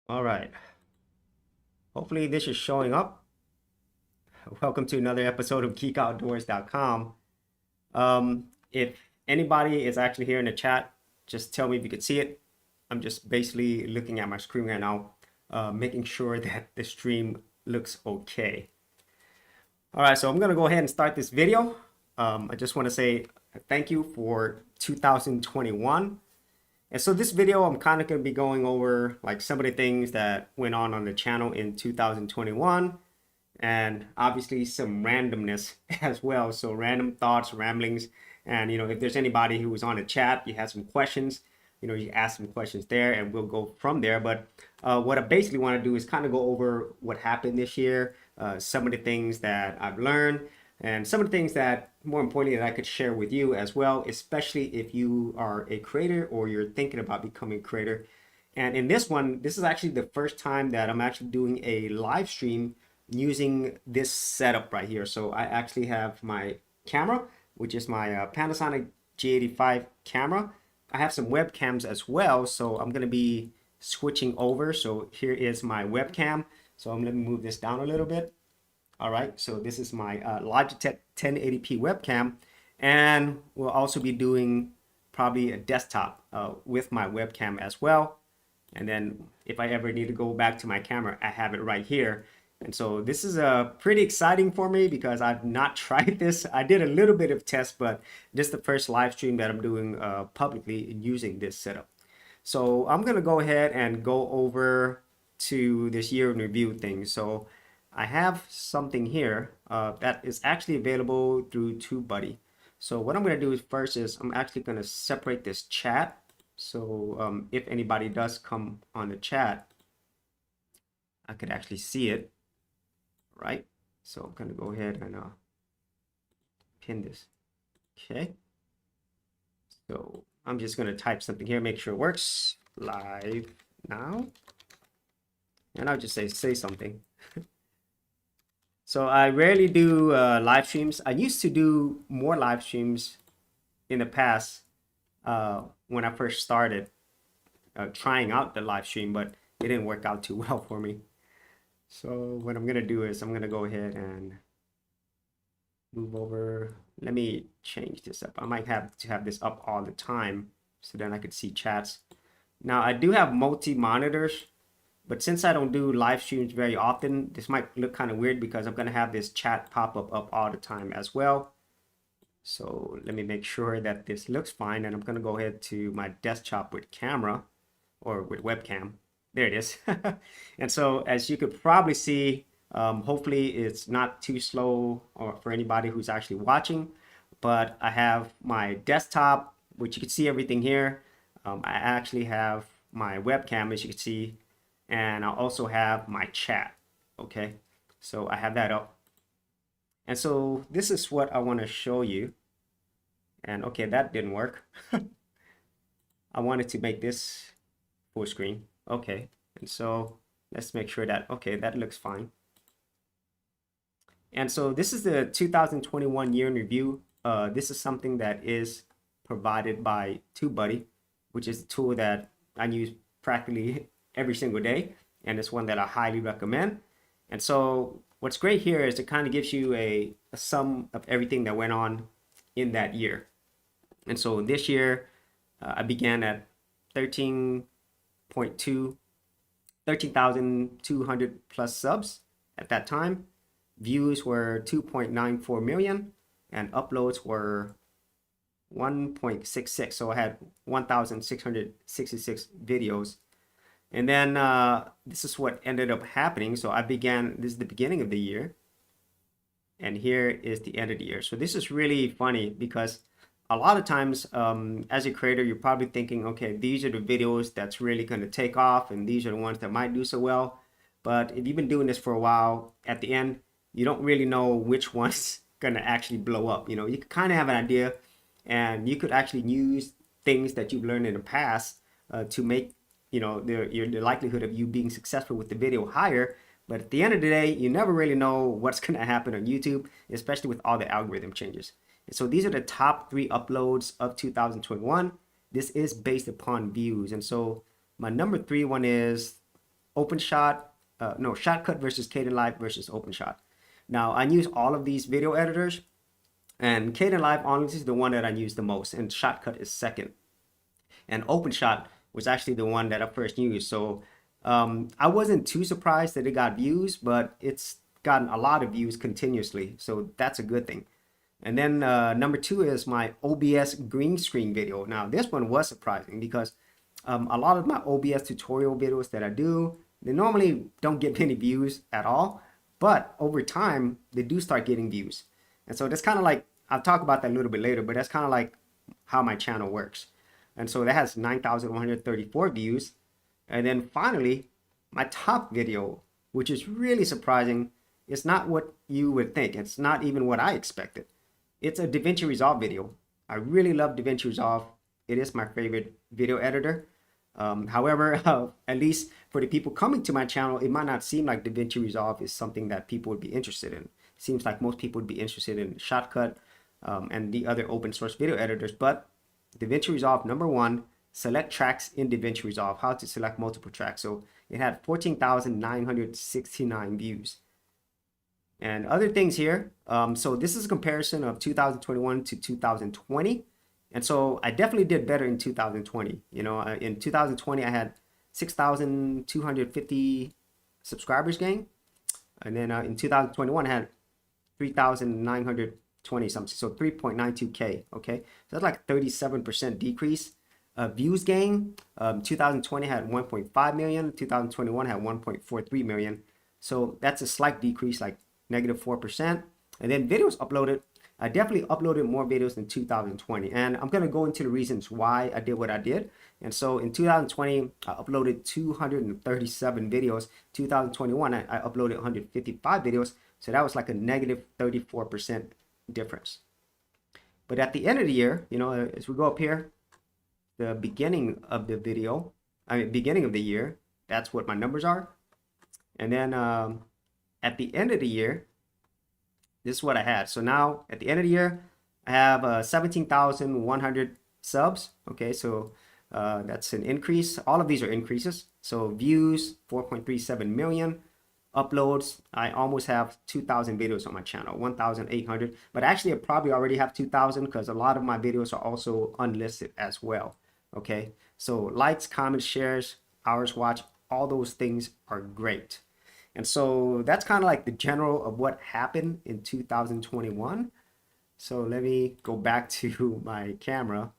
All right. Hopefully this is showing up. Welcome to another episode of geekoutdoors.com. If anybody is actually here in the chat, just tell me if you could see it. I'm just basically looking at my screen right now, making sure that the stream looks okay. All right, so I'm gonna go ahead and start this video. I just want to say thank you for 2021. And so this video, I'm kind of going to be going over like some of the things that went on the channel in 2021 and obviously some randomness as well. So random thoughts, ramblings, and if there's anybody who was on the chat, you have some questions, you ask some questions there and we'll go from there. But what I basically want to do is kind of go over what happened this year, some of the things that I've learned, and some of the things that, more importantly, that I could share with you as well, especially if you are a creator or you're thinking about becoming a creator. And in this one, this is actually the first time that I'm actually doing a live stream using this setup right here. So I actually have my camera, which is my Panasonic G85 camera. I have some webcams as well, so I'm going to be switching over. So here is my webcam. So I'm going to move this down a little bit. All right, so this is my Logitech 1080p webcam, and we'll also be doing probably a desktop with my webcam as well. And then if I ever need to go back to my camera, I have it right here. And so this is pretty exciting for me because I've not tried this. I did a little bit of test, but this is the first live stream that I'm doing publicly using this setup. So I'm gonna go ahead and go over to this year in review thing. So I have something here that is actually available through TubeBuddy. So what I'm going to do is first is I'm actually going to separate this chat. So if anybody does come on the chat, I could actually see it, right? So I'm going to go ahead and pin this. Okay. So I'm just going to type something here, make sure it works. Live now. And I'll just say something. So I rarely do live streams. I used to do more live streams in the past when I first started trying out the live stream, but it didn't work out too well for me. So what I'm gonna do is I'm gonna go ahead and move over. Let me change this up. I might have to have this up all the time so then I could see chats. Now I do have multi-monitors. But since I don't do live streams very often, this might look kind of weird because I'm going to have this chat pop up all the time as well. So let me make sure that this looks fine. And I'm going to go ahead to my desktop with camera or with webcam. There it is. And so as you could probably see, hopefully it's not too slow or for anybody who's actually watching. But I have my desktop, which you can see everything here. I actually have my webcam, as you can see. And I also have my chat. Okay, so I have that up. And so this is what I want to show you. And okay, that didn't work. I wanted to make this full screen. Okay, and so let's make sure that, okay, that looks fine. And so this is the 2021 year in review. This is something that is provided by TubeBuddy, which is a tool that I use practically every single day, and it's one that I highly recommend. And so what's great here is it kind of gives you a sum of everything that went on in that year. And so this year I began at 13,200 plus subs at that time. Views were 2.94 million and uploads were 1.66. So I had 1,666 videos. And then this is what ended up happening. So I began, this is the beginning of the year. And here is the end of the year. So this is really funny because a lot of times as a creator, you're probably thinking, okay, these are the videos that's really going to take off. And these are the ones that might do so well. But if you've been doing this for a while, at the end, you don't really know which one's going to actually blow up. You can kind of have an idea. And you could actually use things that you've learned in the past to make the likelihood of you being successful with the video higher. But at the end of the day, you never really know what's going to happen on YouTube, especially with all the algorithm changes. And so these are the top 3 uploads of 2021. This is based upon views. And so my number 3 one is OpenShot, no, Shotcut versus Kdenlive versus OpenShot. Now, I use all of these video editors, and Kdenlive honestly is the one that I use the most, and Shotcut is second. And OpenShot was actually the one that I first used. So I wasn't too surprised that it got views, but it's gotten a lot of views continuously. So that's a good thing. And then number 2 is my OBS green screen video. Now, this one was surprising because a lot of my OBS tutorial videos that I do, they normally don't get many views at all. But over time, they do start getting views. And so that's kind of like, I'll talk about that a little bit later, but that's kind of like how my channel works. And so that has 9,134 views. And then finally, my top video, which is really surprising, is not what you would think. It's not even what I expected. It's a DaVinci Resolve video. I really love DaVinci Resolve. It is my favorite video editor. However, at least for the people coming to my channel, it might not seem like DaVinci Resolve is something that people would be interested in. It seems like most people would be interested in Shotcut and the other open source video editors, but DaVinci Resolve, number 1, select tracks in DaVinci Resolve, how to select multiple tracks. So it had 14,969 views. And other things here, so this is a comparison of 2021 to 2020. And so I definitely did better in 2020. You know, in 2020, I had 6,250 subscribers gained. And then in 2021, I had 3,920 something, so 3.92K, okay? So that's like 37% decrease. Views gain, 2020 had 1.5 million, 2021 had 1.43 million. So that's a slight decrease, like -4%. And then videos uploaded, I definitely uploaded more videos in 2020. And I'm gonna go into the reasons why I did what I did. And so in 2020, I uploaded 237 videos. 2021, I uploaded 155 videos. So that was like a -34% difference. But at the end of the year, you know, as we go up here, the beginning of the video, beginning of the year, that's what my numbers are. And then at the end of the year, this is what I had. So now at the end of the year, I have 17,100 subs. Okay, so that's an increase. All of these are increases. So views, 4.37 million. Uploads, I almost have 2,000 videos on my channel, 1,800. But actually, I probably already have 2,000 because a lot of my videos are also unlisted as well. Okay, so likes, comments, shares, hours watched, all those things are great. And so that's kind of like the general of what happened in 2021. So let me go back to my camera.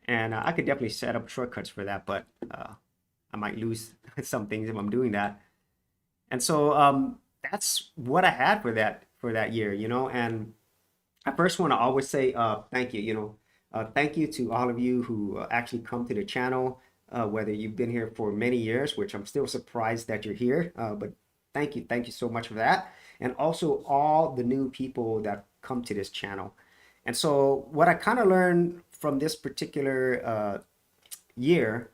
And I could definitely set up shortcuts for that, but I might lose some things if I'm doing that. And so that's what I had for that year, you know. And I first want to always say thank you, you know. Thank you to all of you who actually come to the channel, whether you've been here for many years, which I'm still surprised that you're here, but thank you so much for that. And also all the new people that come to this channel. And so what I kind of learned from this particular year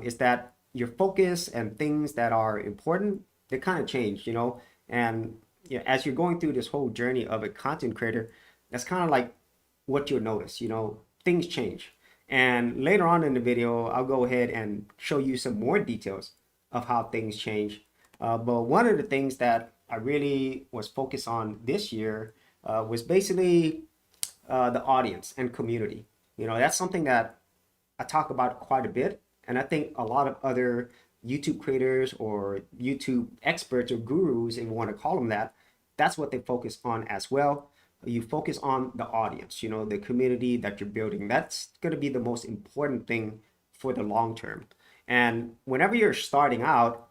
is that your focus and things that are important, they kind of change, you know. And you know, as you're going through this whole journey of a content creator, that's kind of like what you'll notice, you know, things change. And later on in the video, I'll go ahead and show you some more details of how things change. But one of the things that I really was focused on this year was basically the audience and community. You know, that's something that I talk about quite a bit. And I think a lot of other YouTube creators or YouTube experts or gurus, if you want to call them that, that's what they focus on as well. You focus on the audience, you know, the community that you're building. That's going to be the most important thing for the long term. And whenever you're starting out,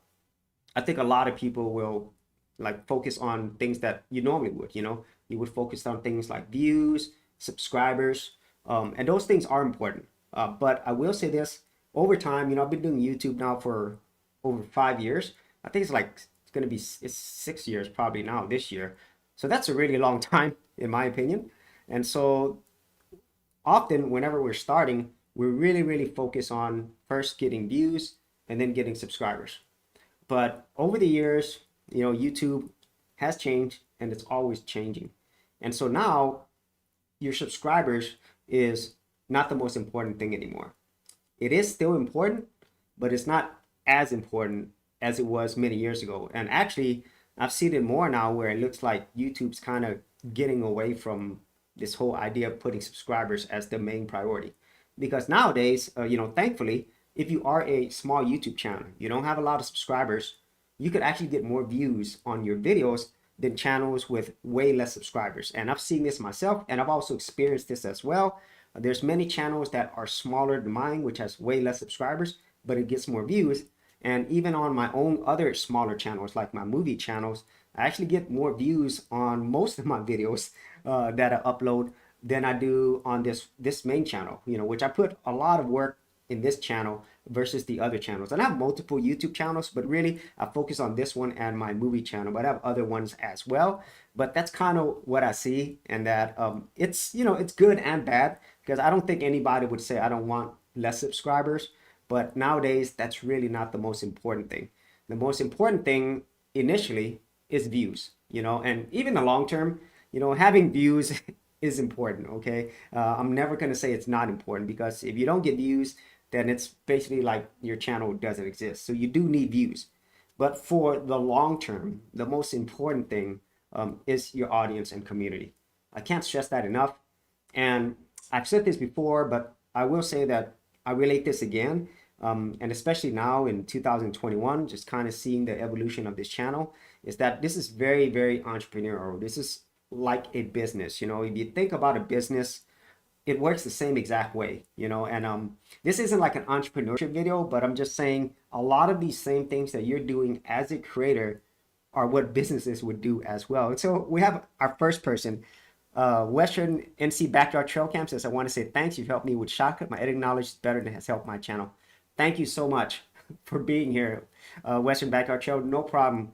I think a lot of people will like focus on things that you normally would, you know, you would focus on things like views, subscribers, and those things are important. But I will say this, over time, you know, I've been doing YouTube now for over 5 years. I think it's going to be 6 years probably now this year. So that's a really long time, in my opinion. And so often whenever we're starting, we're really focused on first getting views and then getting subscribers. But over the years, you know, YouTube has changed and it's always changing. And so now your subscribers is not the most important thing anymore. It is still important, but it's not as important as it was many years ago. And actually, I've seen it more now where it looks like YouTube's kind of getting away from this whole idea of putting subscribers as the main priority. Because nowadays, thankfully, if you are a small YouTube channel, you don't have a lot of subscribers, you could actually get more views on your videos than channels with way less subscribers. And I've seen this myself, and I've also experienced this as well. There's many channels that are smaller than mine, which has way less subscribers, but it gets more views. And even on my own other smaller channels, like my movie channels, I actually get more views on most of my videos that I upload than I do on this main channel, which I put a lot of work in this channel versus the other channels. And I have multiple YouTube channels, but really I focus on this one and my movie channel, but I have other ones as well. But that's kind of what I see, and that it's good and bad, because I don't think anybody would say I don't want less subscribers. But nowadays, that's really not the most important thing. The most important thing initially is views, and even the long term, having views is important, okay? I'm never going to say it's not important, because if you don't get views, then it's basically like your channel doesn't exist. So you do need views. But for the long term, the most important thing is your audience and community. I can't stress that enough. And I've said this before, but I will say that I relate this again. And especially now in 2021, just kind of seeing the evolution of this channel, is that this is very, very entrepreneurial. This is like a business. If you think about a business, it works the same exact way, and this isn't like an entrepreneurship video, but I'm just saying a lot of these same things that you're doing as a creator are what businesses would do as well. And so we have our first person, Western NC Backyard Trail Cam, says, I want to say thanks. You've helped me with shotcut. My editing knowledge is better than has helped my channel. Thank you so much for being here, Western Backyard Trail. No problem.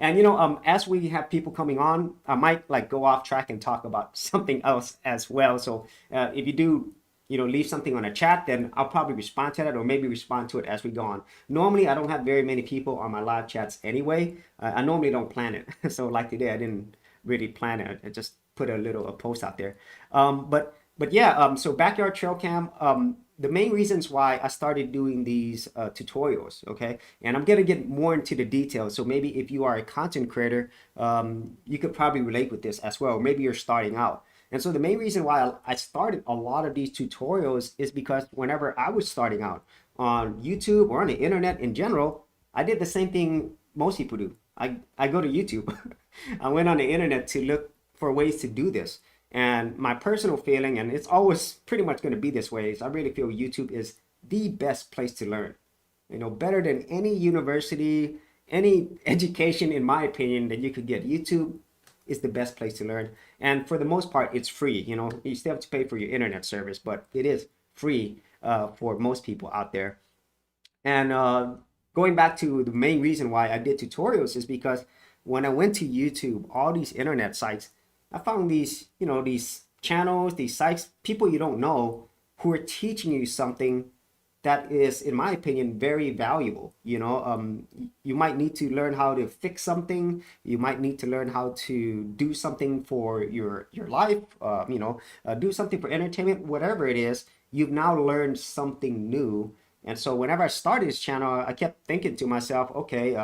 And as we have people coming on, I might go off track and talk about something else as well. So if you do, leave something on a chat, then I'll probably respond to that, or maybe respond to it as we go on. Normally, I don't have very many people on my live chats anyway. I normally don't plan it. So like today, I didn't really plan it. I just put a post out there. But yeah, so Backyard Trail Cam, the main reasons why I started doing these tutorials, okay? And I'm gonna get more into the details. So maybe if you are a content creator, you could probably relate with this as well. Maybe you're starting out. And so the main reason why I started a lot of these tutorials is because whenever I was starting out on YouTube or on the internet in general, I did the same thing most people do. I go to YouTube. I went on the internet to look for ways to do this. And my personal feeling, and it's always pretty much going to be this way, is I really feel YouTube is the best place to learn. Better than any university, any education, in my opinion, that you could get. YouTube is the best place to learn. And for the most part, it's free. You still have to pay for your internet service, but it is free for most people out there. And going back to the main reason why I did tutorials is because when I went to YouTube, all these internet sites, I found these, these channels, these sites, people you don't know, who are teaching you something that is, in my opinion, very valuable. You might need to learn how to fix something. You might need to learn how to do something for your life. Do something for entertainment, whatever it is. You've now learned something new. And so whenever I started this channel, I kept thinking to myself, okay,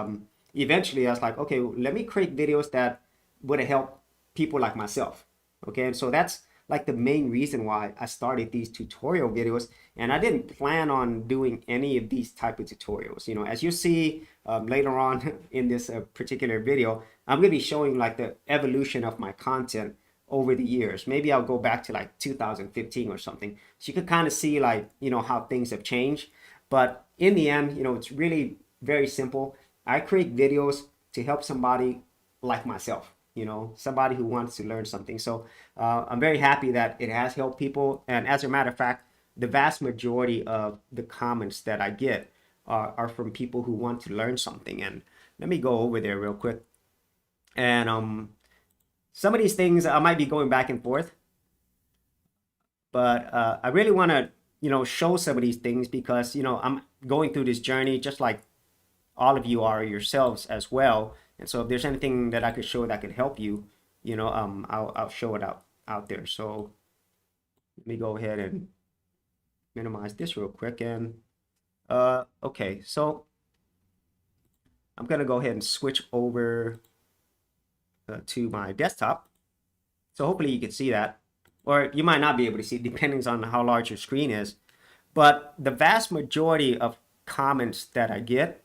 eventually I was like, okay, let me create videos that would help people like myself. Okay, and so that's like the main reason why I started these tutorial videos. And I didn't plan on doing any of these type of tutorials. As you see later on in this particular video, I'm going to be showing like the evolution of my content over the years. Maybe I'll go back to like 2015 or something, so you could kind of see like how things have changed. But in the end, it's really very simple. I create videos to help somebody like myself, somebody who wants to learn something. So I'm very happy that it has helped people. And as a matter of fact, the vast majority of the comments that I get are from people who want to learn something. And let me go over there real quick. And some of these things I might be going back and forth, but I really want to, show some of these things because, I'm going through this journey just like all of you are yourselves as well. And so if there's anything that I could show that could help you, I'll show it out there. So let me go ahead and minimize this real quick. And Okay, so I'm gonna go ahead and switch over to my desktop. So hopefully you can see that, or you might not be able to see, depending on how large your screen is. But the vast majority of comments that I get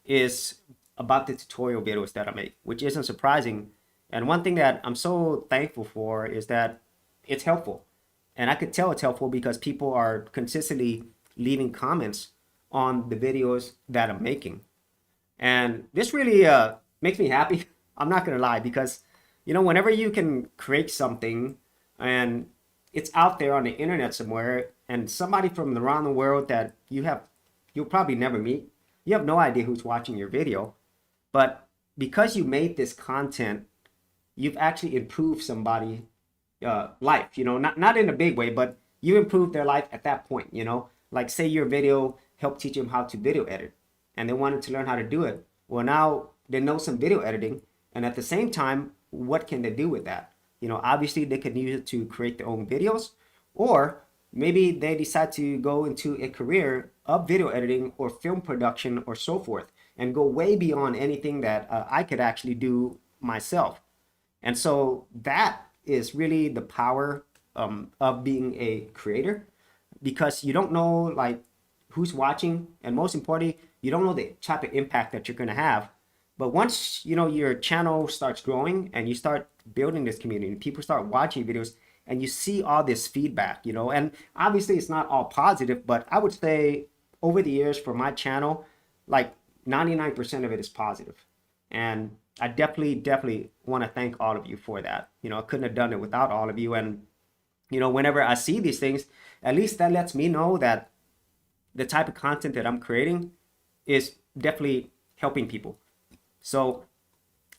is about the tutorial videos that I make, which isn't surprising. And one thing that I'm so thankful for is that it's helpful. And I could tell it's helpful because people are consistently leaving comments on the videos that I'm making. And this really makes me happy. I'm not gonna lie, because whenever you can create something and it's out there on the internet somewhere, and somebody from around the world that you'll probably never meet, you have no idea who's watching your video, but because you made this content, you've actually improved somebody life. Not in a big way, but you improved their life at that point. Like say your video helped teach them how to video edit, and they wanted to learn how to do it. Well, now they know some video editing, and at the same time, what can they do with that? Obviously they can use it to create their own videos, or maybe they decide to go into a career of video editing or film production or so forth, and go way beyond anything that I could actually do myself. And so that is really the power of being a creator, because you don't know like who's watching, and most importantly, you don't know the type of impact that you're going to have. But once your channel starts growing and you start building this community, people start watching videos, and you see all this feedback, and obviously it's not all positive, but I would say over the years for my channel, like 99% of it is positive. And I definitely want to thank all of you for that. I couldn't have done it without all of you. And whenever I see these things, at least that lets me know that the type of content that I'm creating is definitely helping people. So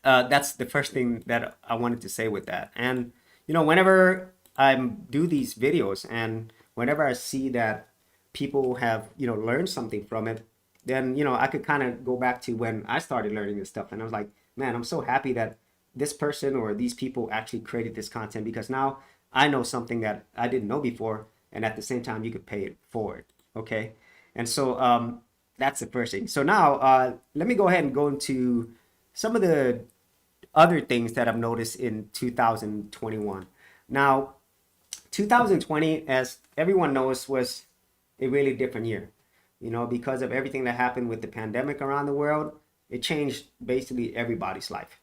that's the first thing that I wanted to say with that. And whenever I do these videos, and whenever I see that people have learned something from it, then I could kind of go back to when I started learning this stuff, and I was like, man, I'm so happy that this person or these people actually created this content, because now I know something that I didn't know before, and at the same time you could pay it forward. Okay. And so that's the first thing. So now let me go ahead and go into some of the other things that I've noticed in 2021. Now, 2020, as everyone knows, was a really different year. Because of everything that happened with the pandemic around the world, it changed basically everybody's life.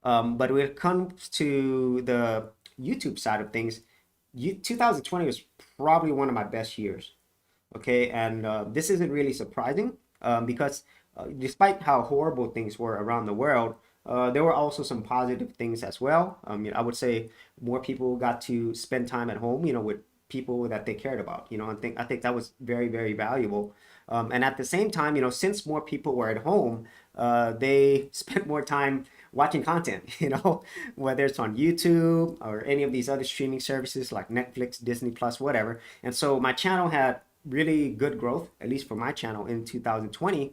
But when it comes to the YouTube side of things, 2020 was probably one of my best years. Okay, and this isn't really surprising because despite how horrible things were around the world, there were also some positive things as well. I would say more people got to spend time at home, with people that they cared about. I think that was very, very valuable. And at the same time, since more people were at home, they spent more time watching content, whether it's on YouTube or any of these other streaming services like Netflix, Disney Plus, whatever. And so my channel had really good growth, at least for my channel in 2020.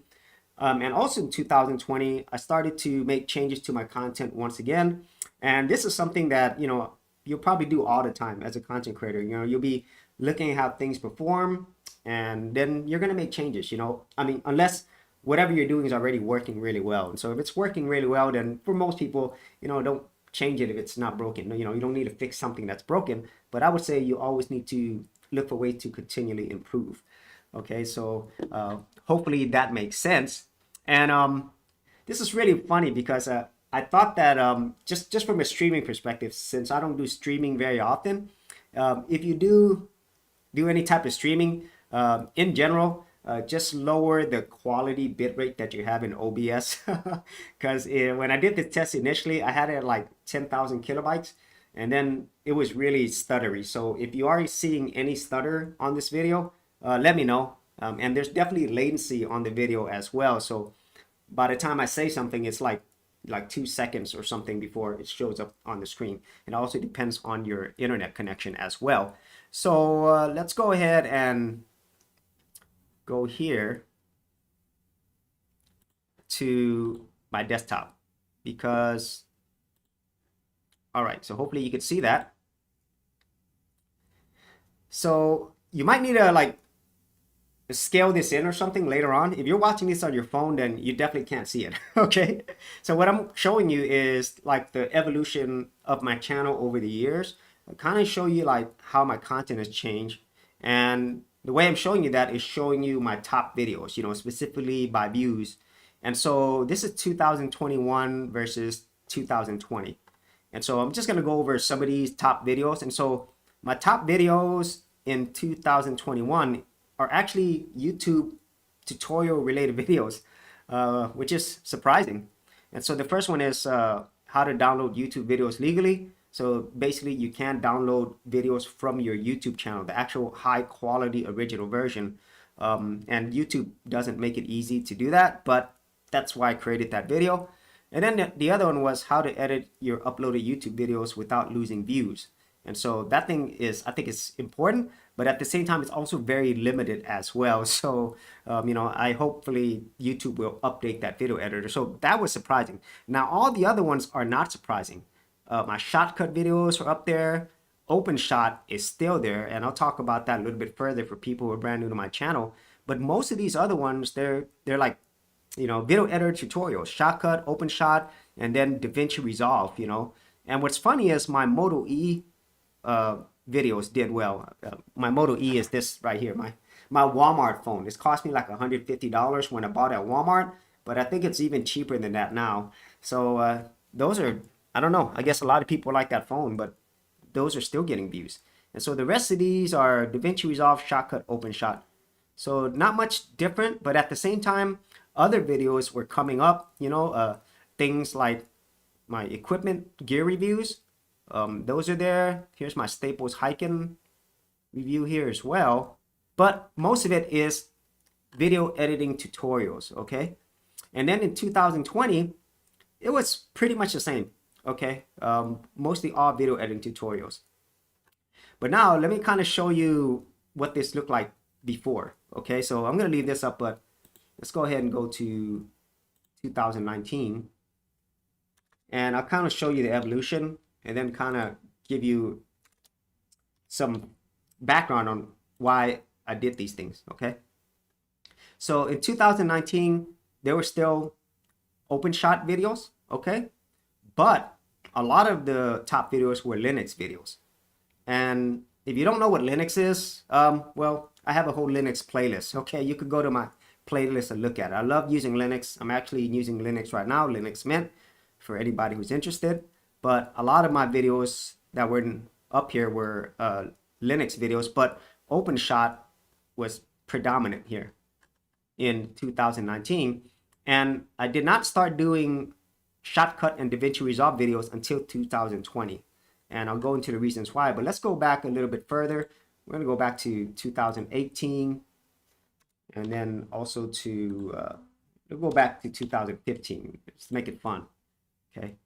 And also in 2020, I started to make changes to my content once again. And this is something that, you'll probably do all the time as a content creator. You'll be looking at how things perform, and then you're going to make changes, unless whatever you're doing is already working really well. And so if it's working really well, then for most people, don't change it if it's not broken. You don't need to fix something that's broken, but I would say you always need to look for ways to continually improve. Okay, so hopefully that makes sense. And this is really funny because I thought that just from a streaming perspective, since I don't do streaming very often, if you do any type of streaming, in general, just lower the quality bitrate that you have in OBS. Because when I did the test initially, I had it at like 10,000 kilobytes, and then it was really stuttery. So if you are seeing any stutter on this video, let me know. And there's definitely latency on the video as well. So by the time I say something, it's like 2 seconds or something before it shows up on the screen. It also depends on your internet connection as well. So let's go ahead and go here to my desktop, because all right, so hopefully you can see that. So you might need to scale this in or something later on. If you're watching this on your phone, then you definitely can't see it. Okay. So what I'm showing you is like the evolution of my channel over the years. I kind of show you like how my content has changed. And the way I'm showing you that is showing you my top videos, you know, specifically by views. And so this is 2021 versus 2020. And so I'm just going to go over some of these top videos. And so my top videos in 2021 are actually YouTube tutorial related videos, which is surprising. And so the first one is how to download YouTube videos legally. So basically you can download videos from your YouTube channel, the actual high quality original version. And YouTube doesn't make it easy to do that, but that's why I created that video. And then the other one was how to edit your uploaded YouTube videos without losing views. And so that thing is, I think it's important, but at the same time, it's also very limited as well. So, you know, I hopefully YouTube will update that video editor. So that was surprising. Now, all the other ones are not surprising. My shortcut videos are up there. OpenShot is still there. And I'll talk about that a little bit further for people who are brand new to my channel. But most of these other ones, they're like, you know, video editor tutorials, Shotcut, OpenShot, and then DaVinci Resolve, you know. And what's funny is my Moto E videos did well. My Moto E is this right here, my Walmart phone. It's cost me like $150 when I bought it at Walmart, but I think it's even cheaper than that now. So those are, I don't know, I guess a lot of people like that phone, but those are still getting views. And so the rest of these are DaVinci Resolve, Shotcut, OpenShot. So not much different, but at the same time, other videos were coming up, you know, things like my equipment gear reviews. Those are there. Here's my Staples Hyken review here as well. But most of it is video editing tutorials, okay? And then in 2020, it was pretty much the same, okay? Mostly all video editing tutorials. But now let me kind of show you what this looked like before, okay? So I'm gonna leave this up, but let's go ahead and go to 2019. And I'll kind of show you the evolution and then kind of give you some background on why I did these things, okay? So in 2019, there were still OpenShot videos, okay? But a lot of the top videos were Linux videos. And if you don't know what Linux is, well, I have a whole Linux playlist, okay? You could go to my playlist and look at it. I love using Linux. I'm actually using Linux right now, Linux Mint, for anybody who's interested. But a lot of my videos that were up here were Linux videos, but OpenShot was predominant here in 2019. And I did not start doing Shotcut and DaVinci Resolve videos until 2020. And I'll go into the reasons why, but let's go back a little bit further. We're gonna go back to 2018 and then also to, we'll go back to 2015, just make it fun, okay?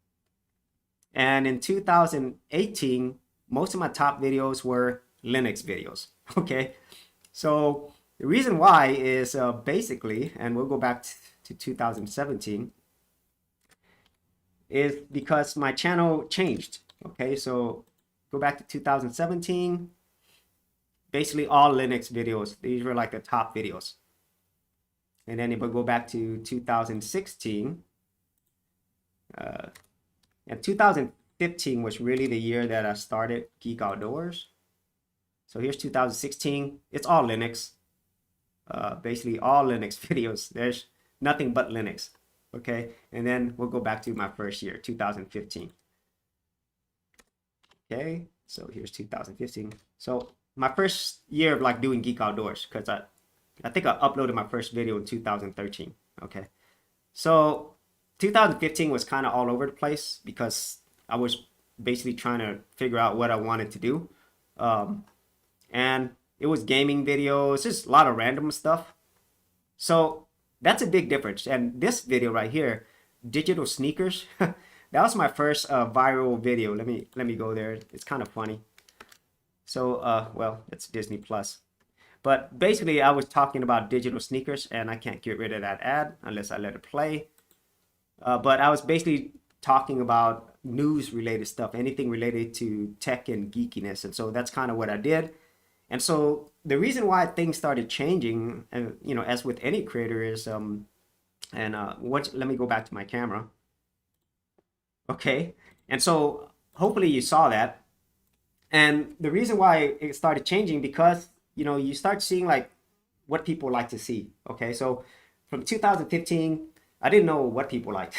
And in 2018, most of my top videos were Linux videos, okay? So the reason why is basically, and we'll go back to 2017, is because my channel changed, okay? So go back to 2017, basically all Linux videos. These were like the top videos. And then if we go back to 2016, and 2015 was really the year that I started Geek Outdoors. So here's 2016. It's all Linux. Basically all Linux videos. There's nothing but Linux. Okay. And then we'll go back to my first year, 2015. Okay. So here's 2015. So my first year of like doing Geek Outdoors, because I think I uploaded my first video in 2013. Okay. So 2015 was kind of all over the place because I was basically trying to figure out what I wanted to do. And it was gaming videos, just a lot of random stuff. So that's a big difference. And this video right here, digital sneakers, that was my first viral video. Let me go there. It's kind of funny. So, well, it's Disney Plus. But basically, I was talking about digital sneakers, and I can't get rid of that ad unless I let it play. But I was basically talking about news-related stuff, anything related to tech and geekiness. And so that's kind of what I did. And so the reason why things started changing, as with any creator is, let me go back to my camera. Okay. And so hopefully you saw that. And the reason why it started changing because, you start seeing like what people like to see. Okay. So from 2015, I didn't know what people liked.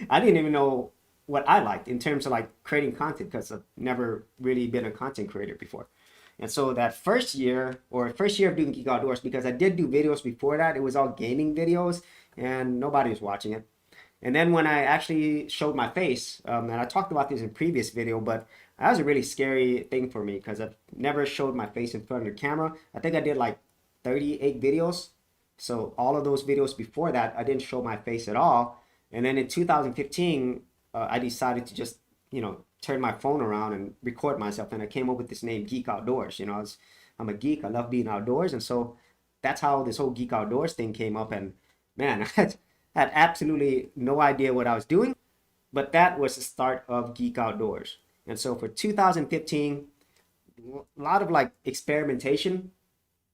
I didn't even know what I liked in terms of like creating content because I've never really been a content creator before. And so that first year of doing Geek Outdoors, because I did do videos before that, it was all gaming videos and nobody was watching it. And then when I actually showed my face, and I talked about this in previous video, but that was a really scary thing for me because I've never showed my face in front of the camera. I think I did like 38 videos. So all of those videos before that, I didn't show my face at all. And then in 2015, I decided to just, turn my phone around and record myself. And I came up with this name, Geek Outdoors. I'm a geek. I love being outdoors. And so that's how this whole Geek Outdoors thing came up. And man, I had absolutely no idea what I was doing. But that was the start of Geek Outdoors. And so for 2015, a lot of like experimentation,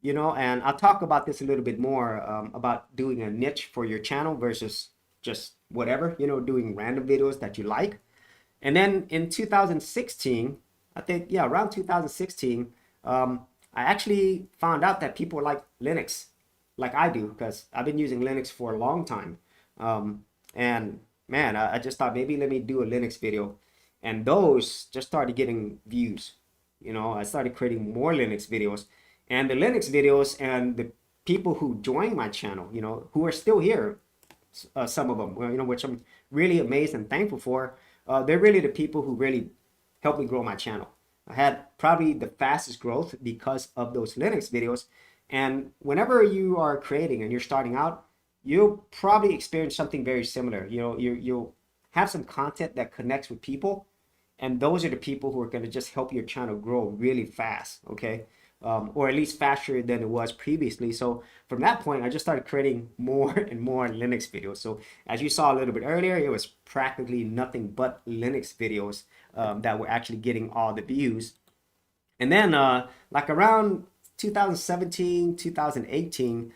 and I'll talk about this a little bit more about doing a niche for your channel versus just whatever, doing random videos that you like. And then in 2016, I think, yeah, around 2016, I actually found out that people like Linux, like I do, because I've been using Linux for a long time. And man, I just thought maybe let me do a Linux video. And those just started getting views. I started creating more Linux videos. And the Linux videos and the people who joined my channel, who are still here, some of them, which I'm really amazed and thankful for. They're really the people who really helped me grow my channel. I had probably the fastest growth because of those Linux videos. And whenever you are creating and you're starting out, you'll probably experience something very similar. You'll have some content that connects with people, and those are the people who are going to just help your channel grow really fast, okay? Or at least faster than it was previously. So from that point, I just started creating more and more Linux videos. So as you saw a little bit earlier, it was practically nothing but Linux videos that were actually getting all the views. And then like around 2017, 2018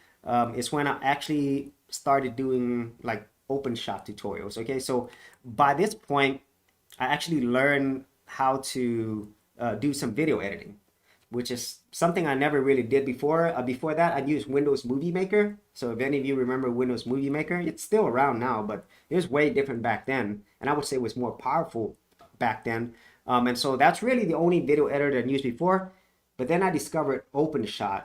is when I actually started doing like open shot tutorials. Okay, so by this point, I actually learned how to do some video editing, which is something I never really did before. Before that, I used Windows Movie Maker. So if any of you remember Windows Movie Maker, it's still around now, but it was way different back then. And I would say it was more powerful back then. And so that's really the only video editor that I used before. But then I discovered OpenShot,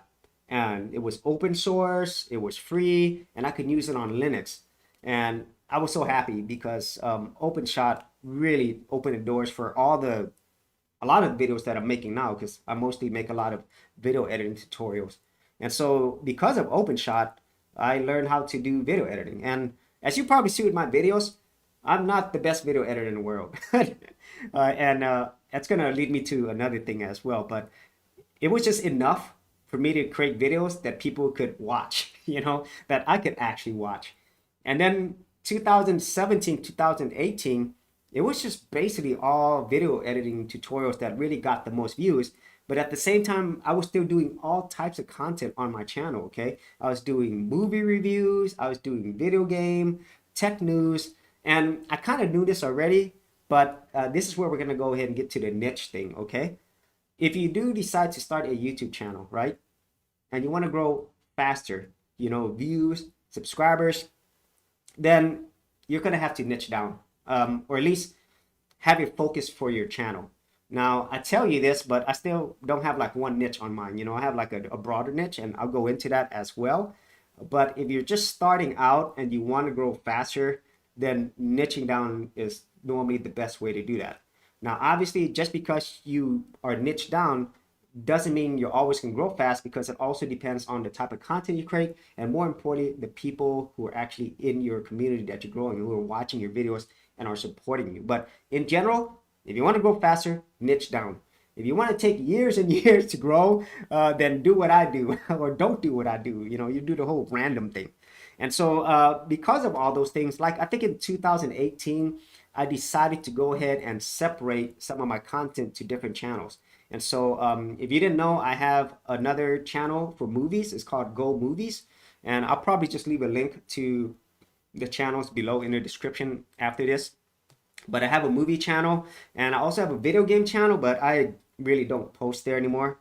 and it was open source, it was free, and I could use it on Linux. And I was so happy because OpenShot really opened the doors for a lot of videos that I'm making now, because I mostly make a lot of video editing tutorials. And so because of OpenShot, I learned how to do video editing. And as you probably see with my videos, I'm not the best video editor in the world. And that's going to lead me to another thing as well. But it was just enough for me to create videos that people could watch, that I could actually watch. And then 2017, 2018, it was just basically all video editing tutorials that really got the most views. But at the same time, I was still doing all types of content on my channel, okay? I was doing movie reviews, I was doing video game, tech news, and I kind of knew this already, but this is where we're gonna go ahead and get to the niche thing, okay? If you do decide to start a YouTube channel, right? And you wanna grow faster, views, subscribers, then you're gonna have to niche down. Or at least have a focus for your channel. Now, I tell you this, but I still don't have like one niche on mine. I have like a broader niche, and I'll go into that as well. But if you're just starting out and you want to grow faster, then niching down is normally the best way to do that. Now, obviously, just because you are niched down doesn't mean you're always going to grow fast, because it also depends on the type of content you create, and more importantly, the people who are actually in your community that you're growing, who are watching your videos and are supporting you. But in general, if you want to grow faster, niche down. If you want to take years and years to grow, then do what I do, or don't do what I do. You do the whole random thing. And so because of all those things, like I think in 2018, I decided to go ahead and separate some of my content to different channels. And so if you didn't know, I have another channel for movies. It's called Go Movies. And I'll probably just leave a link to the channels below in the description after this. But I have a movie channel and I also have a video game channel, but I really don't post there anymore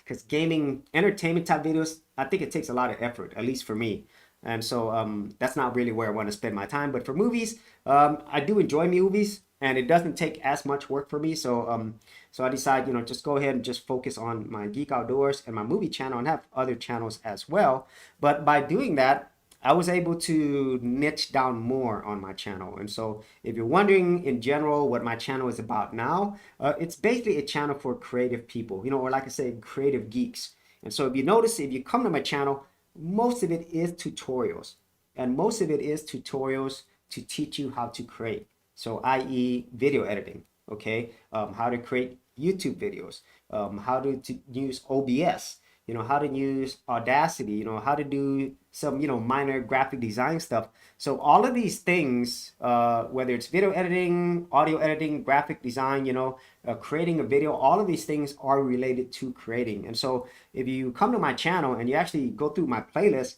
because gaming entertainment type videos, I think it takes a lot of effort, at least for me. And so that's not really where I want to spend my time. But for movies, I do enjoy movies and it doesn't take as much work for me. So I decide, just go ahead and just focus on my Geek Outdoors and my movie channel and have other channels as well. But by doing that, I was able to niche down more on my channel. And so if you're wondering in general what my channel is about now, it's basically a channel for creative people, or like I say, creative geeks. And so if you notice, if you come to my channel, most of it is tutorials. And most of it is tutorials to teach you how to create. So i.e. video editing, okay? How to create YouTube videos, how to use OBS, how to use Audacity, how to do some, minor graphic design stuff. So all of these things, whether it's video editing, audio editing, graphic design, creating a video, all of these things are related to creating. And so if you come to my channel and you actually go through my playlist,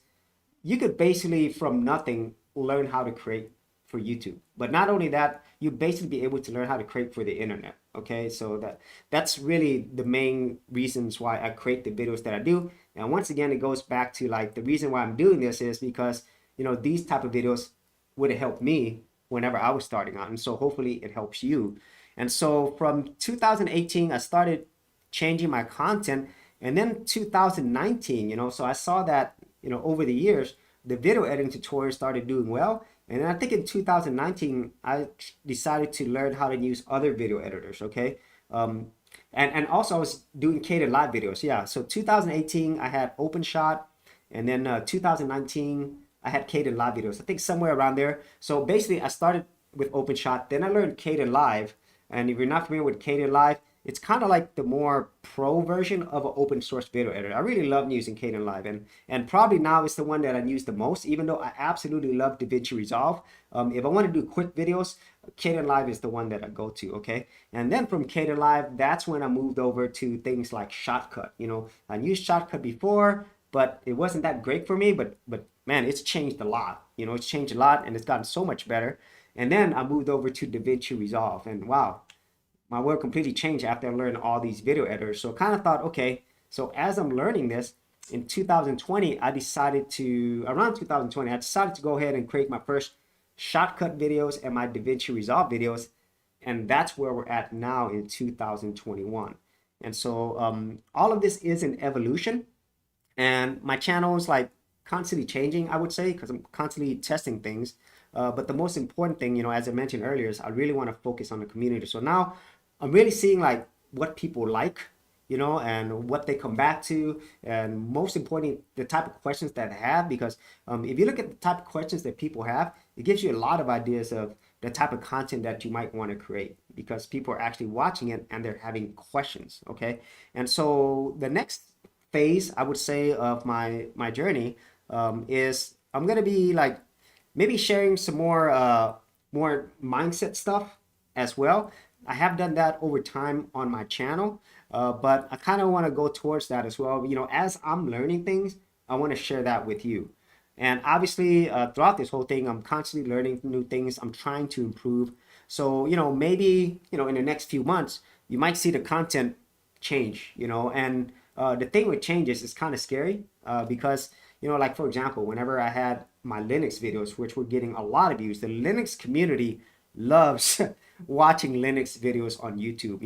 you could basically from nothing learn how to create for YouTube. But not only that, you basically be able to learn how to create for the internet. Okay, so that's really the main reasons why I create the videos that I do. And once again, it goes back to like the reason why I'm doing this is because these type of videos would have helped me whenever I was starting out, and so hopefully it helps you. And so from 2018, I started changing my content, and then 2019, so I saw that over the years the video editing tutorials started doing well. And then I think in 2019, I decided to learn how to use other video editors, okay? And also I was doing catered live videos, yeah. So 2018, I had OpenShot, and then 2019, I had catered live videos. I think somewhere around there. So basically, I started with OpenShot, then I learned catered live. And if you're not familiar with catered live, it's kind of like the more pro version of an open source video editor. I really love using Caden Live, and probably now it's the one that I use the most, even though I absolutely love DaVinci Resolve. If I want to do quick videos, Caden Live is the one that I go to, okay? And then from Caden Live, that's when I moved over to things like Shotcut. I used Shotcut before, but it wasn't that great for me, but man, it's changed a lot. It's changed a lot and it's gotten so much better. And then I moved over to DaVinci Resolve, and wow, my world completely changed after I learned all these video editors. So I kind of thought, okay, so as I'm learning this, in 2020, around 2020, I decided to go ahead and create my first Shotcut videos and my DaVinci Resolve videos. And that's where we're at now in 2021. And so all of this is an evolution. And my channel is like constantly changing, I would say, because I'm constantly testing things. But the most important thing, as I mentioned earlier, is I really want to focus on the community. So now I'm really seeing like what people like, and what they come back to, and most importantly, the type of questions that they have. Because if you look at the type of questions that people have, it gives you a lot of ideas of the type of content that you might want to create, because people are actually watching it and they're having questions, okay? And so the next phase, I would say, of my journey is I'm going to be like maybe sharing some more mindset stuff as well. I have done that over time on my channel, but I kind of want to go towards that as well. As I'm learning things, I want to share that with you. And obviously, throughout this whole thing, I'm constantly learning new things. I'm trying to improve. So, maybe, in the next few months, you might see the content change, and the thing with changes is kind of scary because, like for example, whenever I had my Linux videos, which were getting a lot of views, the Linux community loves watching Linux videos on YouTube.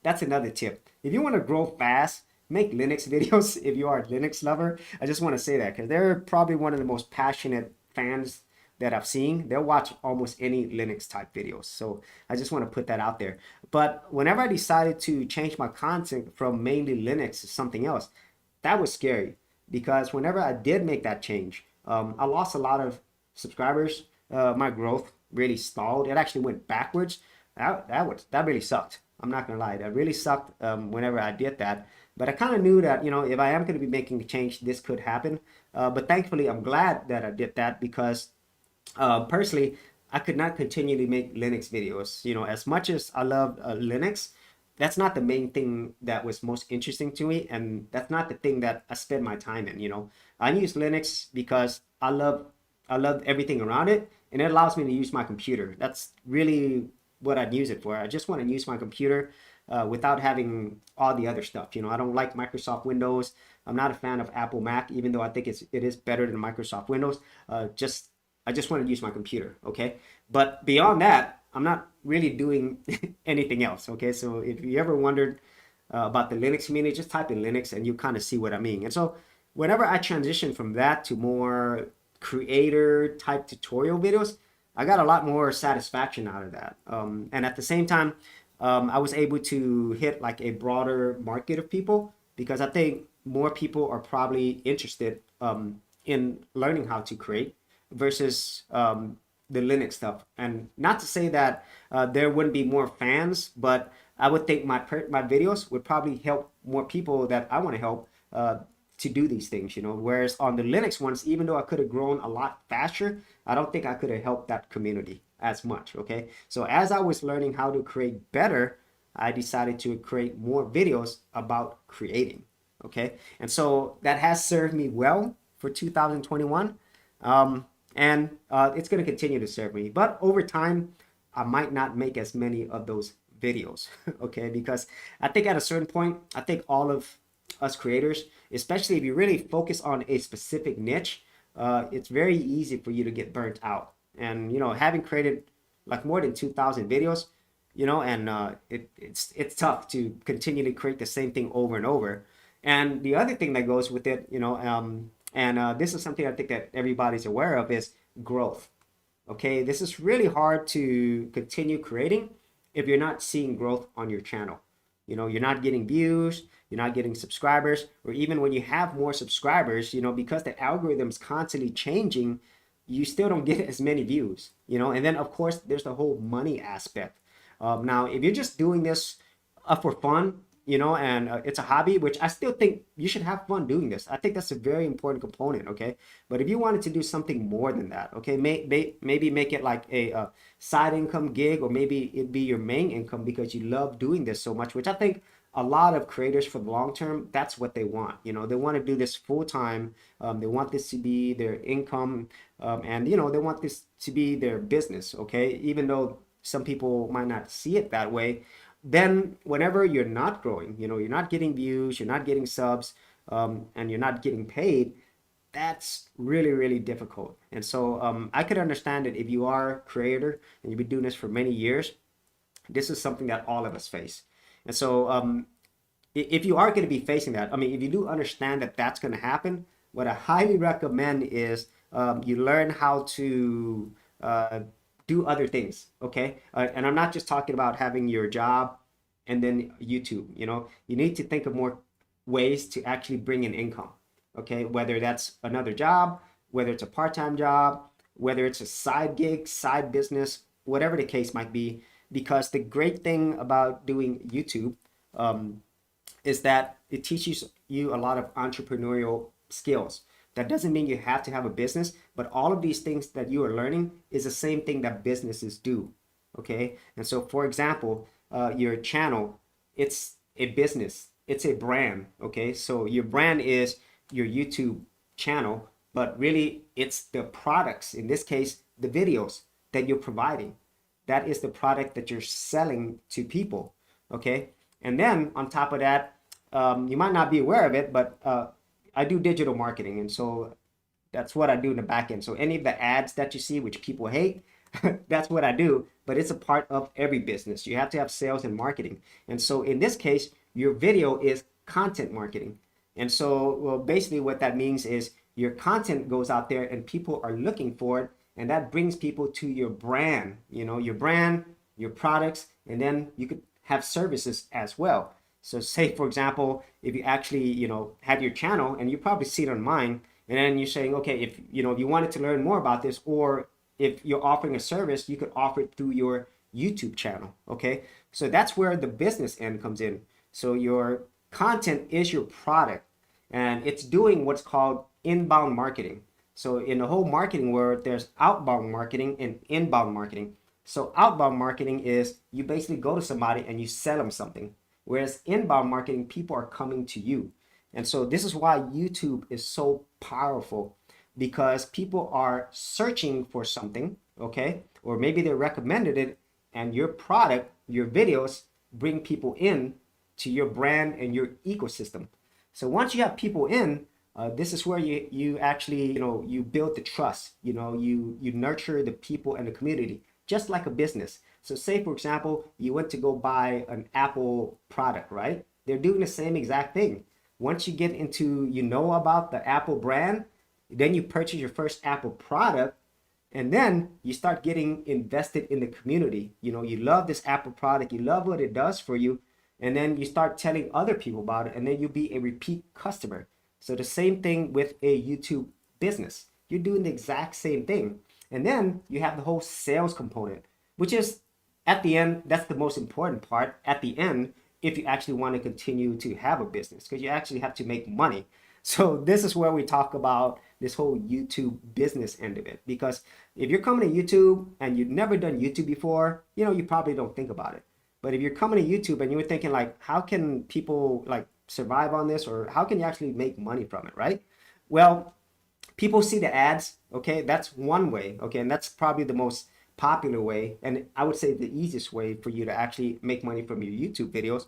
That's another tip. If you want to grow fast, make Linux videos. If you are a Linux lover, I just want to say that because they're probably one of the most passionate fans that I've seen. They'll watch almost any Linux type videos. So I just want to put that out there. But whenever I decided to change my content from mainly Linux to something else, that was scary because whenever I did make that change, I lost a lot of subscribers. My growth really stalled. It actually went backwards. That really sucked. I'm not gonna lie, that really sucked whenever I did that. But I kind of knew that if I am going to be making a change, this could happen. But thankfully, I'm glad that I did that because personally, I could not continually make Linux videos. As much as I love Linux, that's not the main thing that was most interesting to me, and that's not the thing that I spend my time in. I use Linux because I love everything around it, and it allows me to use my computer. That's really what I'd use it for. I just want to use my computer without having all the other stuff. I don't like Microsoft Windows. I'm not a fan of Apple Mac, even though I think it is better than Microsoft Windows. I just want to use my computer, okay? But beyond that, I'm not really doing anything else, okay? So if you ever wondered about the Linux community, just type in Linux and you kind of see what I mean. And so whenever I transition from that to more creator type tutorial videos, I got a lot more satisfaction out of that. And at the same time, I was able to hit like a broader market of people because I think more people are probably interested in learning how to create versus the Linux stuff. And not to say that there wouldn't be more fans, but I would think my videos would probably help more people that I want to help to do these things. Whereas on the Linux ones, even though I could have grown a lot faster, I don't think I could have helped that community as much. Okay, so as I was learning how to create better, I decided to create more videos about creating. Okay, and so that has served me well for 2021. And it's going to continue to serve me. But over time, I might not make as many of those videos, okay? Because I think at a certain point, I think all of us creators, especially if you really focus on a specific niche, it's very easy for you to get burnt out. And, having created like more than 2,000 videos, and it's tough to continue to create the same thing over and over. And the other thing that goes with it, and this is something I think that everybody's aware of, is growth. Okay, this is really hard to continue creating if you're not seeing growth on your channel. You're not getting views, you're not getting subscribers, or even when you have more subscribers, because the algorithm's constantly changing, you still don't get as many views. And then of course there's the whole money aspect. Now, if you're just doing this for fun, and it's a hobby, which I still think you should have fun doing this. I think that's a very important component, okay? But if you wanted to do something more than that, okay, maybe make it like a side income gig, or maybe it'd be your main income because you love doing this so much, which I think a lot of creators for the long term, that's what they want. They want to do this full time. They want this to be their income, and they want this to be their business, okay? Even though some people might not see it that way. Then whenever you're not growing, you're not getting views, you're not getting subs, and you're not getting paid, that's really, really difficult. And so I could understand that if you are a creator and you've been doing this for many years, this is something that all of us face. And so if you are going to be facing that, if you do understand that that's going to happen, what I highly recommend is you learn how to do other things, okay? And I'm not just talking about having your job and then YouTube. You need to think of more ways to actually bring in income, okay? Whether that's another job, whether it's a part-time job, whether it's a side gig, side business, whatever the case might be. Because the great thing about doing YouTube is that it teaches you a lot of entrepreneurial skills. That doesn't mean you have to have a business, but all of these things that you are learning is the same thing that businesses do, okay? And so, for example, your channel, it's a business, it's a brand, okay? So your brand is your YouTube channel, but really it's the products, in this case, the videos that you're providing. That is the product that you're selling to people, okay? And then on top of that, you might not be aware of it, but I do digital marketing, and so that's what I do in the back end. So any of the ads that you see, which people hate, that's what I do, but it's a part of every business. You have to have sales and marketing. And so in this case, your video is content marketing. And so, well, basically what that means is your content goes out there and people are looking for it, and that brings people to your brand, your brand, your products, and then you could have services as well. So say, for example, if you actually, have your channel, and you probably see it on mine, and then you're saying, okay, if you wanted to learn more about this, or if you're offering a service, you could offer it through your YouTube channel, okay? So that's where the business end comes in. So your content is your product, and it's doing what's called inbound marketing. So in the whole marketing world, there's outbound marketing and inbound marketing. So outbound marketing is you basically go to somebody and you sell them something. Whereas inbound marketing, people are coming to you. And so this is why YouTube is so powerful, because people are searching for something, okay? Or maybe they recommended it, and your product, your videos bring people in to your brand and your ecosystem. So once you have people in, this is where you actually, you build the trust, you nurture the people and the community, just like a business. So say, for example, you went to go buy an Apple product, right? They're doing the same exact thing. Once you get into, about the Apple brand, then you purchase your first Apple product, and then you start getting invested in the community. You love this Apple product, you love what it does for you, and then you start telling other people about it, and then you'll be a repeat customer. So the same thing with a YouTube business. You're doing the exact same thing. And then you have the whole sales component, which is at the end, that's the most important part at the end, if you actually want to continue to have a business, because you actually have to make money. So this is where we talk about this whole YouTube business end of it. Because if you're coming to YouTube and you've never done YouTube before, you probably don't think about it. But if you're coming to YouTube and you're thinking like, how can people like survive on this, or how can you actually make money from it, right? Well, people see the ads, okay? That's one way, okay? And that's probably the most popular way, and I would say the easiest way for you to actually make money from your YouTube videos.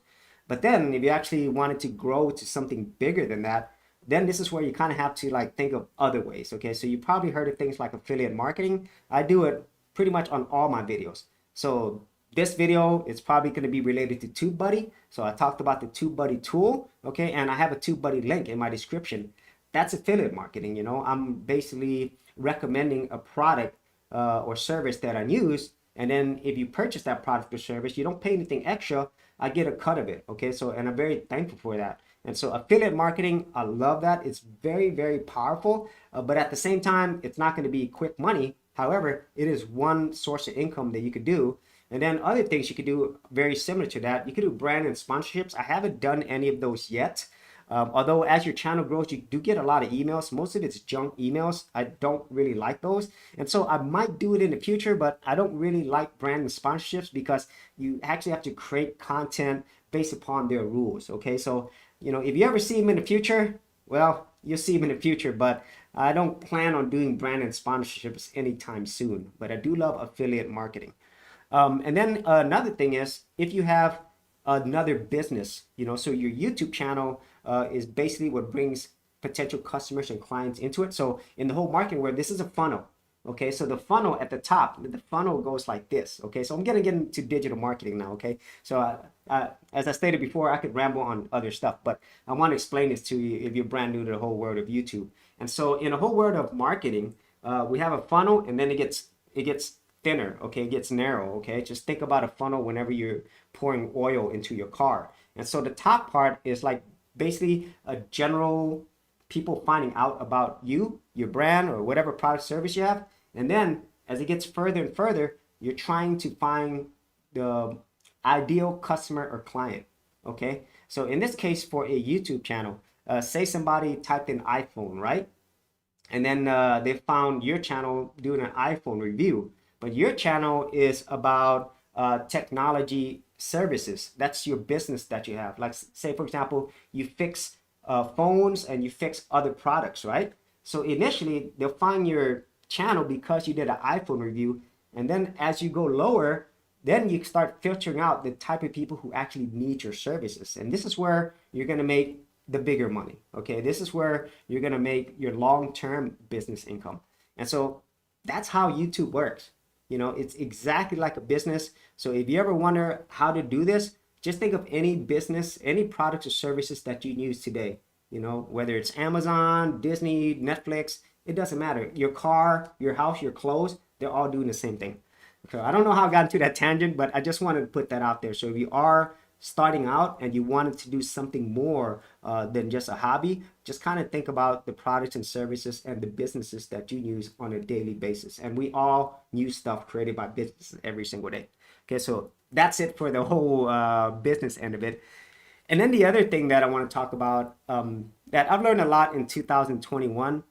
But then if you actually wanted to grow to something bigger than that, then this is where you kind of have to like think of other ways, okay? So you probably heard of things like affiliate marketing. I do it pretty much on all my videos. So this video is probably going to be related to TubeBuddy. So I talked about the TubeBuddy tool, okay? And I have a TubeBuddy link in my description. That's affiliate marketing. I'm basically recommending a product or service that I use. And then if you purchase that product or service, you don't pay anything extra. I get a cut of it, okay? So, and I'm very thankful for that. And so affiliate marketing, I love that. It's very, very powerful. But at the same time, it's not going to be quick money. However, it is one source of income that you could do. And then other things you could do very similar to that. You could do brand and sponsorships. I haven't done any of those yet. Although as your channel grows, you do get a lot of emails. Most of it's junk emails. I don't really like those. And so I might do it in the future, but I don't really like brand and sponsorships because you actually have to create content based upon their rules. Okay, so if you ever see them in the future, well, you'll see them in the future, but I don't plan on doing brand and sponsorships anytime soon. But I do love affiliate marketing. And then another thing is, if you have another business, so your YouTube channel is basically what brings potential customers and clients into it. So in the whole marketing world, this is a funnel. Okay, so the funnel at the top, the funnel goes like this. Okay, so I'm gonna get into digital marketing now. Okay, so as I stated before, I could ramble on other stuff, but I want to explain this to you if you're brand new to the whole world of YouTube. And so in the whole world of marketing, we have a funnel, and then it gets thinner. Okay, it gets narrow. Okay, just think about a funnel whenever you're pouring oil into your car. And so the top part is like basically a general people finding out about you, your brand, or whatever product service you have. And then as it gets further and further, you're trying to find the ideal customer or client. Okay, so in this case, for a YouTube channel, say somebody typed in iPhone, right? And then they found your channel doing an iPhone review, but your channel is about technology services. That's your business that you have. Like say, for example, you fix phones and you fix other products, right? So initially they'll find your channel because you did an iPhone review, and then as you go lower, then you start filtering out the type of people who actually need your services. And this is where you're going to make the bigger money. Okay, this is where you're going to make your long-term business income. And so that's how YouTube works. It's exactly like a business. So if you ever wonder how to do this, just think of any business, any products or services that you use today. Whether it's Amazon, Disney, Netflix, it doesn't matter. Your car, your house, your clothes, they're all doing the same thing. Okay, I don't know how I got into that tangent, but I just wanted to put that out there. So if you are starting out and you wanted to do something more than just a hobby, just kind of think about the products and services and the businesses that you use on a daily basis. And we all use stuff created by businesses every single day. Okay, so that's it for the whole business end of it. And then the other thing that I want to talk about that I've learned a lot in 2021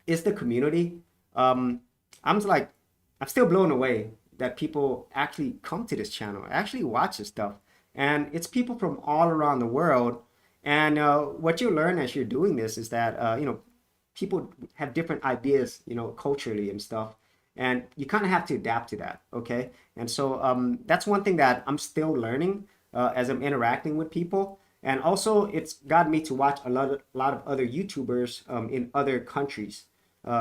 is the community. I'm still blown away that people actually come to this channel, actually watch this stuff. and it's people from all around the world. And what you learn as you're doing this is that people have different ideas, culturally and stuff, and you kind of have to adapt to that. Okay, and so that's one thing that I'm still learning as I'm interacting with people. And also, it's got me to watch a lot of other YouTubers in other countries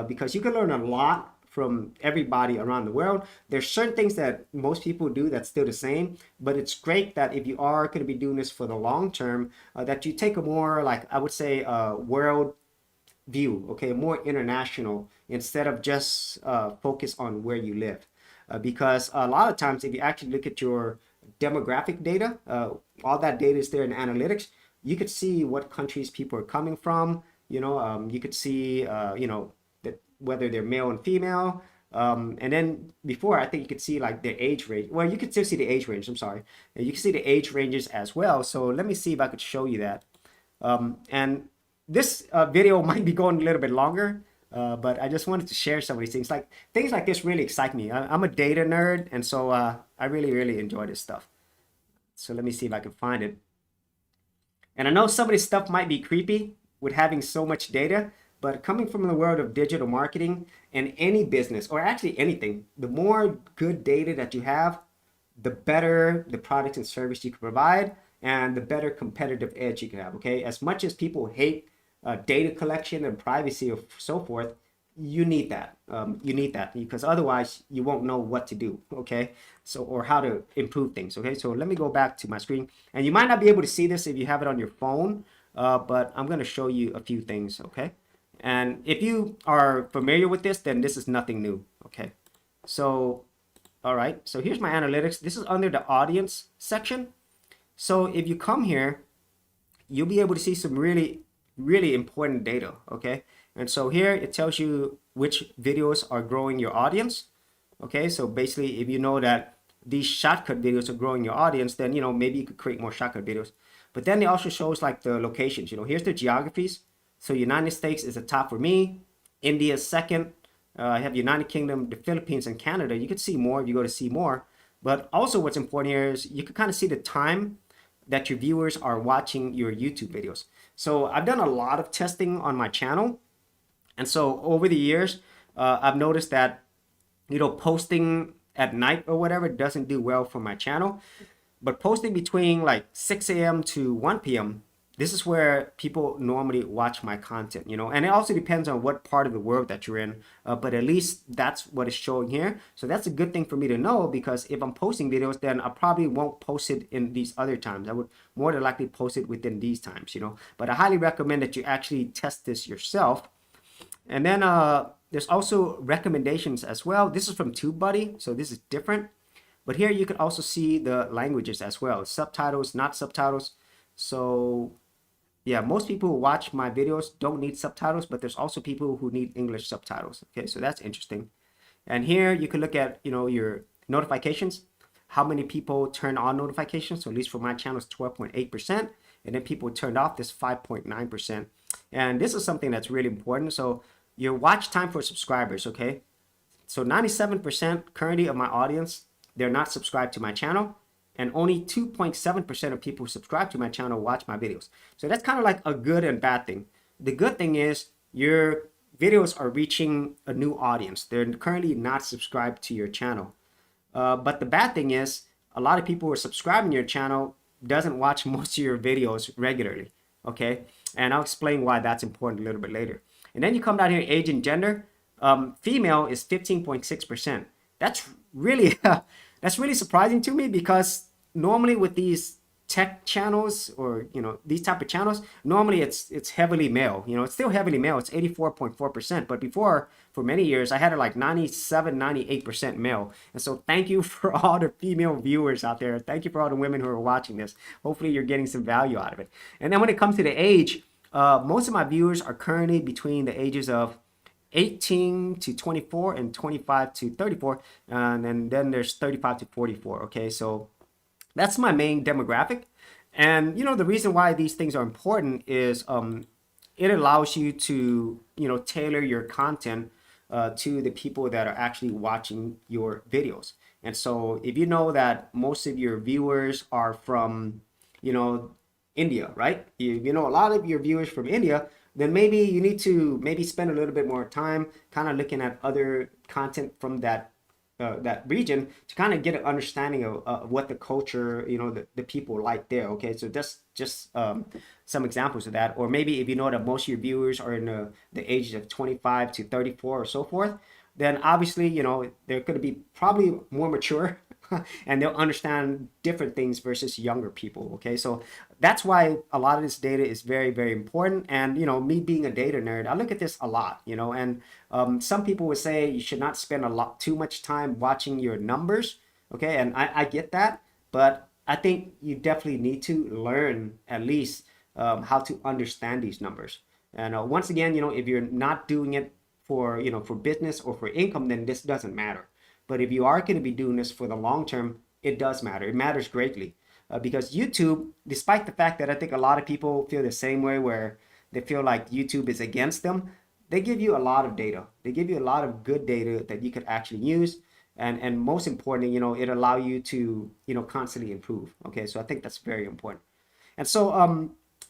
because you can learn a lot from everybody around the world. There's certain things that most people do that's still the same, but it's great that if you are going to be doing this for the long term, that you take a more, like I would say, world view, okay, more international, instead of just focus on where you live. Because a lot of times, if you actually look at your demographic data, all that data is there in analytics. You could see what countries people are coming from. You could see, that whether they're male and female. And then before, I think you could see like their age range. Well, you could still see the age range. I'm sorry. You can see the age ranges as well. So let me see if I could show you that. And this video might be going a little bit longer, but I just wanted to share some of these things. Like things like this really excite me. I'm a data nerd, and so I really, really enjoy this stuff. So let me see if I can find it. And I know some of this stuff might be creepy with having so much data, but coming from the world of digital marketing and any business, or actually anything, the more good data that you have, the better the product and service you can provide, and the better competitive edge you can have. Okay, as much as people hate data collection and privacy or so forth, you need that. You need that because otherwise you won't know what to do. Okay, so or how to improve things. Okay, so let me go back to my screen, and you might not be able to see this if you have it on your phone, but I'm going to show you a few things. Okay, and if you are familiar with this, then this is nothing new. Okay, so all right, so here's my analytics. This is under the audience section. So if you come here, you'll be able to see some really, really important data. Okay, and so here it tells you which videos are growing your audience. Okay, so basically, if you know that these shortcut videos are growing your audience, then maybe you could create more shortcut videos. But then it also shows like the locations. Here's the geographies. So United States is the top for me. India is second. I have United Kingdom, the Philippines, and Canada. You could see more if you go to see more. But also what's important here is you can kind of see the time that your viewers are watching your YouTube videos. So I've done a lot of testing on my channel. And so over the years, I've noticed that, posting at night or whatever doesn't do well for my channel. But posting between like 6 a.m. to 1 p.m., this is where people normally watch my content, and it also depends on what part of the world that you're in, but at least that's what it's showing here. So that's a good thing for me to know, because if I'm posting videos, then I probably won't post it in these other times. I would more than likely post it within these times, but I highly recommend that you actually test this yourself. And then there's also recommendations as well. This is from TubeBuddy, so this is different. But here you can also see the languages as well, subtitles, not subtitles. So yeah, most people who watch my videos don't need subtitles, but there's also people who need English subtitles. Okay, so that's interesting. And here you can look at, your notifications, how many people turn on notifications. So at least for my channel, it's 12.8%. And then people turned off this 5.9%. And this is something that's really important. So your watch time for subscribers, okay? So 97% currently of my audience, they're not subscribed to my channel. And only 2.7% of people who subscribe to my channel watch my videos. So that's kind of like a good and bad thing. The good thing is your videos are reaching a new audience. They're currently not subscribed to your channel. But the bad thing is a lot of people who are subscribing to your channel doesn't watch most of your videos regularly. Okay, and I'll explain why that's important a little bit later. And then you come down here, age and gender. Female is 15.6%. That's really that's really surprising to me, because normally with these tech channels, or these type of channels, normally it's heavily male. It's still heavily male. It's 84.4%. But before, for many years, I had it like 97, 98% male. And so thank you for all the female viewers out there. Thank you for all the women who are watching this. Hopefully you're getting some value out of it. And then when it comes to the age, most of my viewers are currently between the ages of 18 to 24 and 25 to 34, and then there's 35 to 44. Okay, so that's my main demographic. And the reason why these things are important is it allows you to tailor your content to the people that are actually watching your videos. And so if you know that most of your viewers are from, you know, India, right? You know a lot of your viewers from India, then maybe you need to maybe spend a little bit more time kind of looking at other content from that region to kind of get an understanding of what the culture, you know, the people like there. Okay, so that's just some examples of that. Or maybe if you know that most of your viewers are in the ages of 25 to 34 or so forth, then obviously, you know, they're going to be probably more mature and they'll understand different things versus younger people. Okay, so that's why a lot of this data is very, very important. And, you know, me being a data nerd, I look at this a lot, you know, and some people would say you should not spend a lot too much time watching your numbers. Okay, and I get that, but I think you definitely need to learn at least how to understand these numbers. And once again, you know, if you're not doing it for, you know, for business or for income, then this doesn't matter. But if you are going to be doing this for the long term, it does matter. It matters greatly because YouTube, despite the fact that I think a lot of people feel the same way, where they feel like YouTube is against them, they give you a lot of data. They give you a lot of good data that you could actually use. And most importantly, you know, it allow you to, you know, constantly improve. Okay, so I think that's very important. And so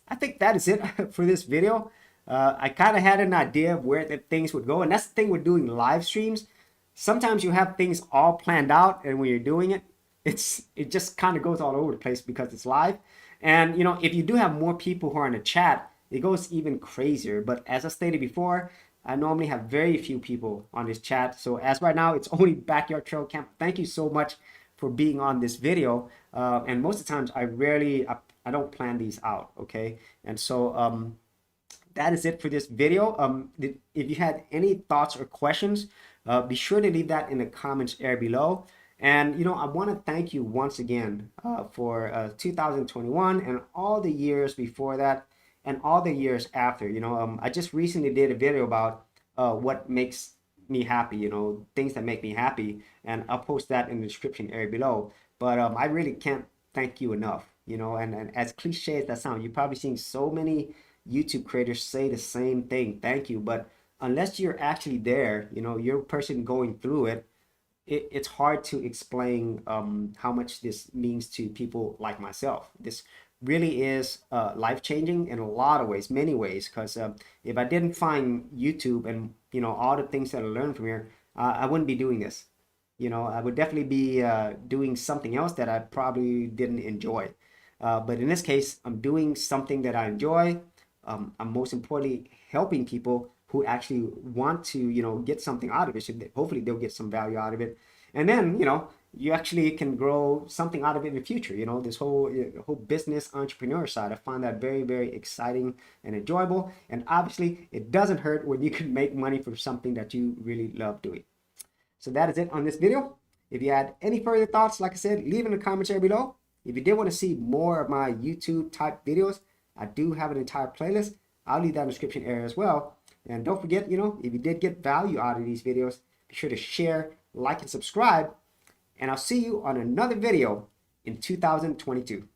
I think that is it for this video. I kind of had an idea of where the things would go. And that's the thing with doing live streams. Sometimes you have things all planned out, and when you're doing it, it just kind of goes all over the place because it's live. And you know, if you do have more people who are in the chat, it goes even crazier. But as I stated before, I normally have very few people on this chat. So as right now, it's only Backyard Trail Camp. Thank you so much for being on this video. And most of the times, I don't plan these out. Okay, and so that is it for this video. If you had any thoughts or questions, be sure to leave that in the comments area below. And, you know, I want to thank you once again for 2021 and all the years before that and all the years after. You know, I just recently did a video about what makes me happy, you know, things that make me happy. And I'll post that in the description area below. But I really can't thank you enough, you know, and as cliche as that sounds, you're probably seeing so many YouTube creators say the same thing, thank you. But unless you're actually there, you know, you're a person going through it, it's hard to explain how much this means to people like myself. This really is life-changing in a lot of ways, many ways, because if I didn't find YouTube and, you know, all the things that I learned from here, I wouldn't be doing this. You know, I would definitely be doing something else that I probably didn't enjoy. But in this case, I'm doing something that I enjoy. I'm most importantly helping people who actually want to, you know, get something out of it. So hopefully they'll get some value out of it. And then, you know, you actually can grow something out of it in the future. You know, this whole business entrepreneur side, I find that very, very exciting and enjoyable. And obviously it doesn't hurt when you can make money from something that you really love doing. So that is it on this video. If you had any further thoughts, like I said, leave in the comments area below. If you did want to see more of my YouTube type videos, I do have an entire playlist. I'll leave that in the description area as well. And don't forget, you know, if you did get value out of these videos, be sure to share, like, and subscribe. And I'll see you on another video in 2022.